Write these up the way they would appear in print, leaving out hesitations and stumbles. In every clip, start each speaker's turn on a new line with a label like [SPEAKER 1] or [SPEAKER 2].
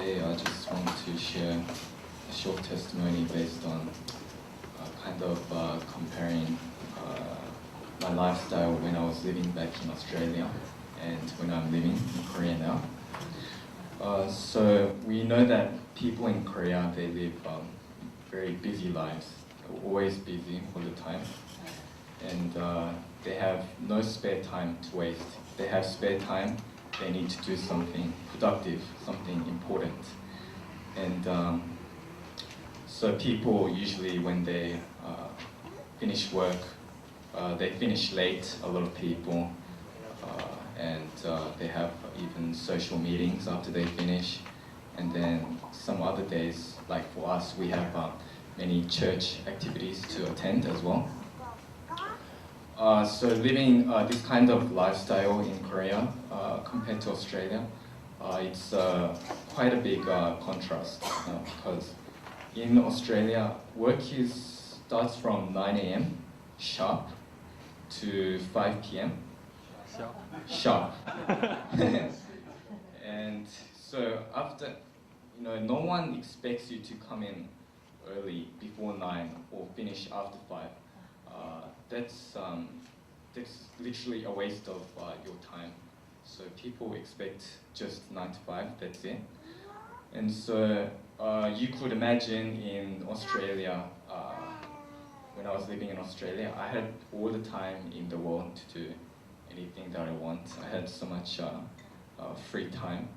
[SPEAKER 1] today I just want to share a short testimony based on comparing my lifestyle when I was living back in Australia and when I'm living in Korea now. So we know that people in Korea, they live very busy lives, always busy all the time, and they have no spare time to waste. If they have spare time, they need to do something productive, something important. And so people usually, when they finish work, they finish late, a lot of people, and they have even social meetings after they finish. And then some other days, like for us, we have many church activities to attend as well. So living this kind of lifestyle in Korea compared to Australia, it's quite a big contrast because in Australia, work starts from 9 a.m. sharp to 5 p.m. Sharp. And so after, no one expects you to come in early before 9 or finish after 5. That's literally a waste of your time. So people expect just 9 to 5, that's it. And so you could imagine in Australia, when I was living in Australia, I had all the time in the world to do anything that I want. I had so much free time.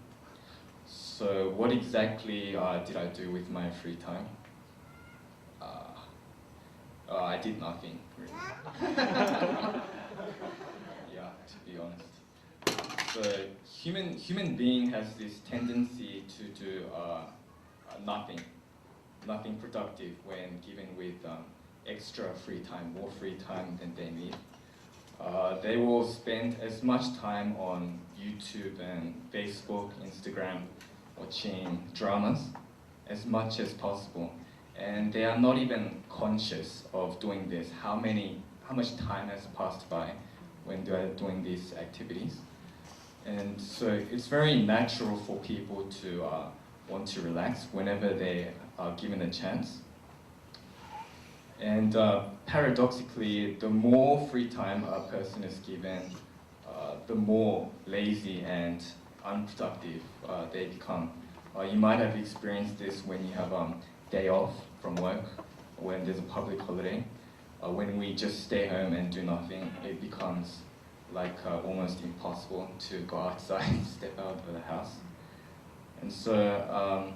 [SPEAKER 1] So what exactly did I do with my free time? I did nothing, really. Yeah, to be honest. So human being has this tendency to do nothing productive when given with extra free time, more free time than they need. They will spend as much time on YouTube and Facebook, Instagram, watching dramas as much as possible. And they are not even conscious of doing this, how much time has passed by when they are doing these activities. And so it's very natural for people to want to relax whenever they are given a chance. And paradoxically, the more free time a person is given, the more lazy and unproductive they become. You might have experienced this when you have day off from work, when there's a public holiday. When we just stay home and do nothing, it becomes like almost impossible to go outside and step out of the house. And so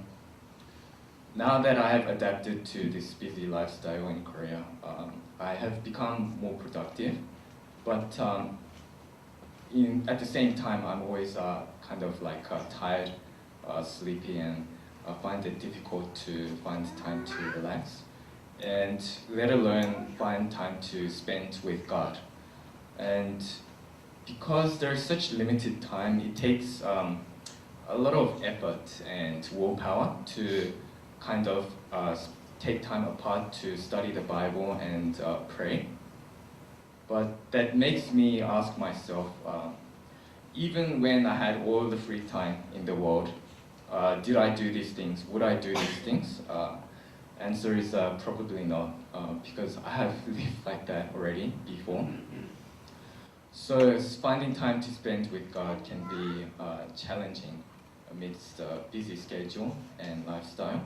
[SPEAKER 1] now that I have adapted to this busy lifestyle in Korea, I have become more productive, but at the same time, I'm always tired, sleepy, and I find it difficult to find time to relax, and let alone find time to spend with God. And because there's such limited time, it takes a lot of effort and willpower to take time apart to study the Bible and pray. But that makes me ask myself, even when I had all the free time in the world, did I do these things? Would I do these things? Answer is probably not, because I have lived like that already before. So finding time to spend with God can be challenging amidst a busy schedule and lifestyle.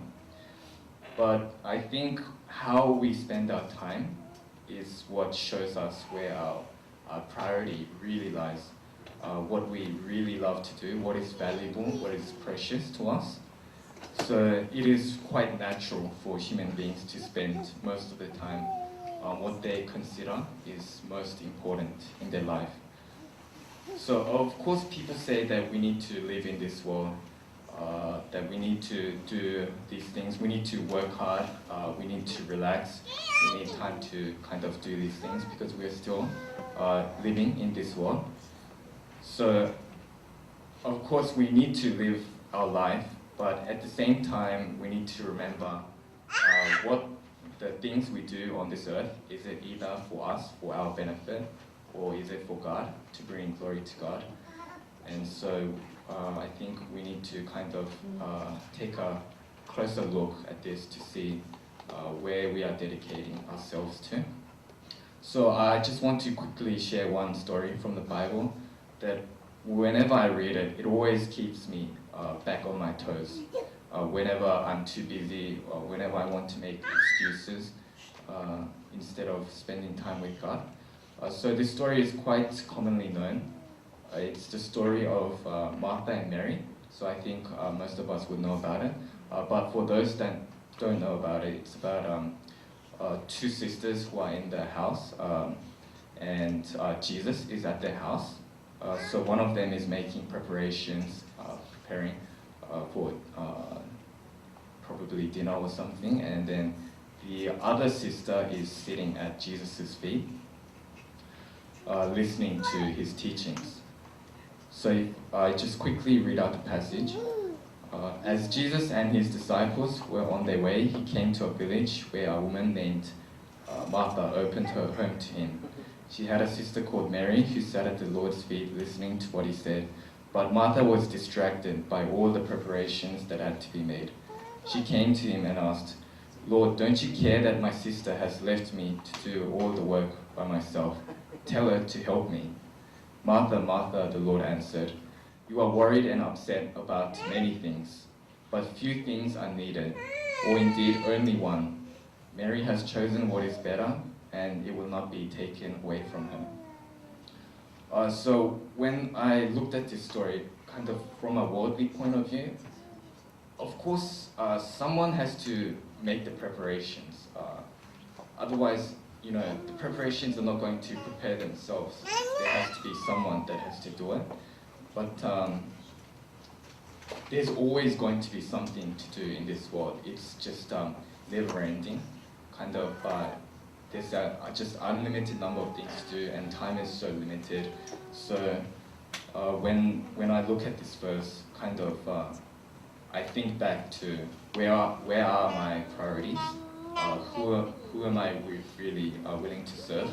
[SPEAKER 1] But I think how we spend our time is what shows us where our priority really lies. What we really love to do, what is valuable, what is precious to us. So it is quite natural for human beings to spend most of the time on what they consider is most important in their life. So of course people say that we need to live in this world, that we need to do these things, we need to work hard, we need to relax, we need time to do these things because we are still living in this world. So, of course, we need to live our life, but at the same time, we need to remember what the things we do on this earth, is it either for us, for our benefit, or is it for God, to bring glory to God? And so I think we need to kind of take a closer look at this to see where we are dedicating ourselves to. So I just want to quickly share one story from the Bible that whenever I read it, it always keeps me back on my toes. Whenever I'm too busy or whenever I want to make excuses instead of spending time with God. So this story is quite commonly known. It's the story of Martha and Mary. So I think most of us would know about it. But for those that don't know about it, it's about two sisters who are in the house, and Jesus is at their house. So one of them is making preparations, preparing for probably dinner or something, and then the other sister is sitting at Jesus' feet, listening to his teachings. So I just quickly read out the passage. As Jesus and his disciples were on their way, he came to a village where a woman named Martha opened her home to him. She had a sister called Mary who sat at the Lord's feet listening to what he said, but Martha was distracted by all the preparations that had to be made. She came to him and asked, "Lord, don't you care that my sister has left me to do all the work by myself? Tell her to help me." "Martha, Martha," the Lord answered, "you are worried and upset about many things, but few things are needed, or indeed only one. Mary has chosen what is better, and it will not be taken away from her." So when I looked at this story, kind of from a worldly point of view, of course, someone has to make the preparations. Otherwise, the preparations are not going to prepare themselves. There has to be someone that has to do it. But there's always going to be something to do in this world. It's just never-ending. Kind of, there's just unlimited number of things to do, and time is so limited. So when I look at this verse, kind of, I think back to where are my priorities? Who am I really willing to serve?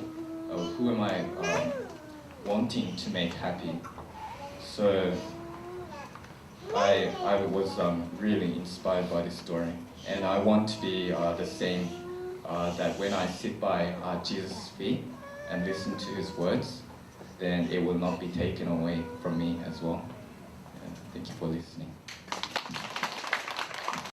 [SPEAKER 1] Who am I wanting to make happy? So I was really inspired by this story, and I want to be the same, that when I sit by Jesus' feet and listen to his words, then it will not be taken away from me as well. Thank you for listening.